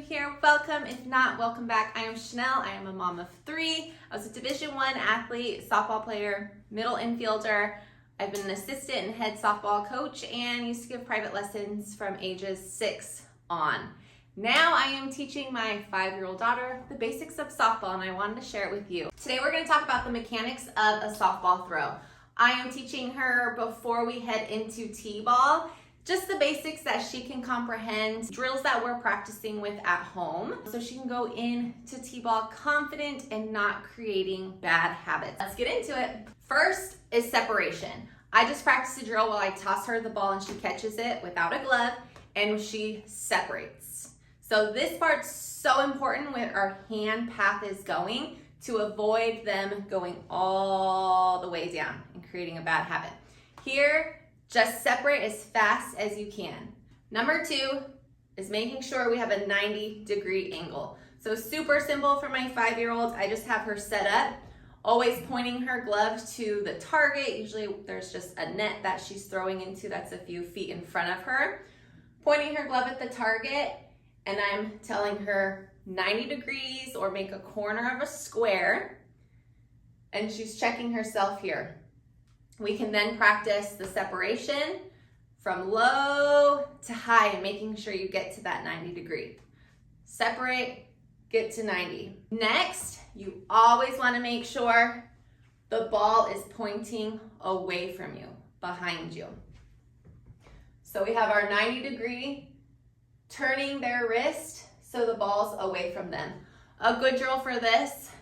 here, welcome. If not, welcome back. I am Chanel. I am a mom of 3. I was a Division I athlete, softball player, middle infielder. I've been an assistant and head softball coach and used to give private lessons from ages 6 on. Now I am teaching my 5-year-old daughter the basics of softball and I wanted to share it with you. Today we're going to talk about the mechanics of a softball throw. I am teaching her before we head into t-ball, just the basics that she can comprehend, drills that we're practicing with at home, so she can go into t-ball confident and not creating bad habits. Let's get into it. First is separation. I just practice a drill while I toss her the ball and she catches it without a glove and she separates. So this part's so important where our hand path is going to avoid them going all the way down and creating a bad habit. Here, just separate as fast as you can. Number 2 is making sure we have a 90-degree angle. So super simple for my 5-year-old. I just have her set up, always pointing her glove to the target. Usually there's just a net that she's throwing into that's a few feet in front of her. Pointing her glove at the target, and I'm telling her 90 degrees or make a corner of a square, and she's checking herself here. We can then practice the separation from low to high and making sure you get to that 90 degree. Separate, get to 90. Next, you always want to make sure the ball is pointing away from you, behind you. So we have our 90 degree, turning their wrist so the ball's away from them. A good drill for this,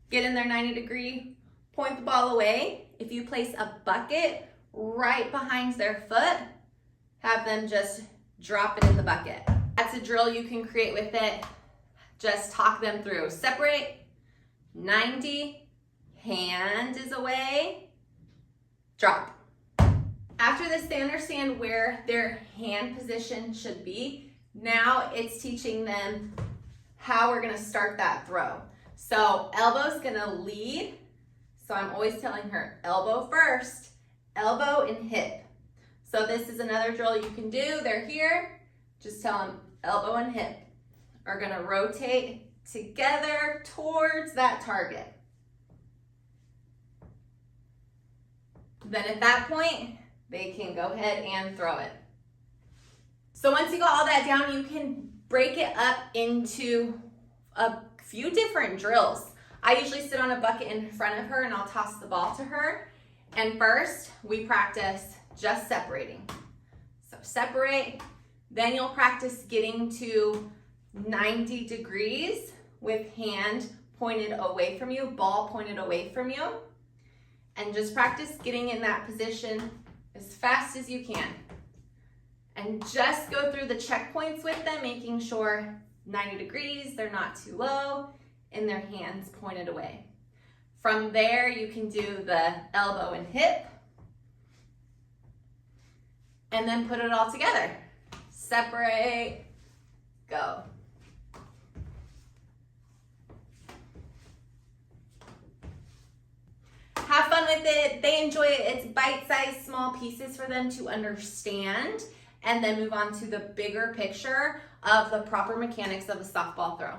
get in their 90 degree, point the ball away. If you place a bucket right behind their foot, have them just drop it in the bucket. That's a drill you can create with it. Just talk them through. Separate, 90, hand is away, drop. After this, they understand where their hand position should be. Now it's teaching them how we're gonna start that throw. So elbow's gonna lead. So I'm always telling her elbow first, elbow and hip. So this is another drill you can do. They're here, just tell them elbow and hip are gonna rotate together towards that target. Then at that point, they can go ahead and throw it. So once you got all that down, you can break it up into a few different drills. I usually sit on a bucket in front of her and I'll toss the ball to her. And first, we practice just separating. So separate, then you'll practice getting to 90 degrees with hand pointed away from you, ball pointed away from you. And just practice getting in that position as fast as you can. And just go through the checkpoints with them, making sure 90 degrees, they're not too low, and their hands pointed away. From there, you can do the elbow and hip, and then put it all together. Separate, go. Have fun with it. They enjoy it. It's bite-sized, small pieces for them to understand, and then move on to the bigger picture of the proper mechanics of a softball throw.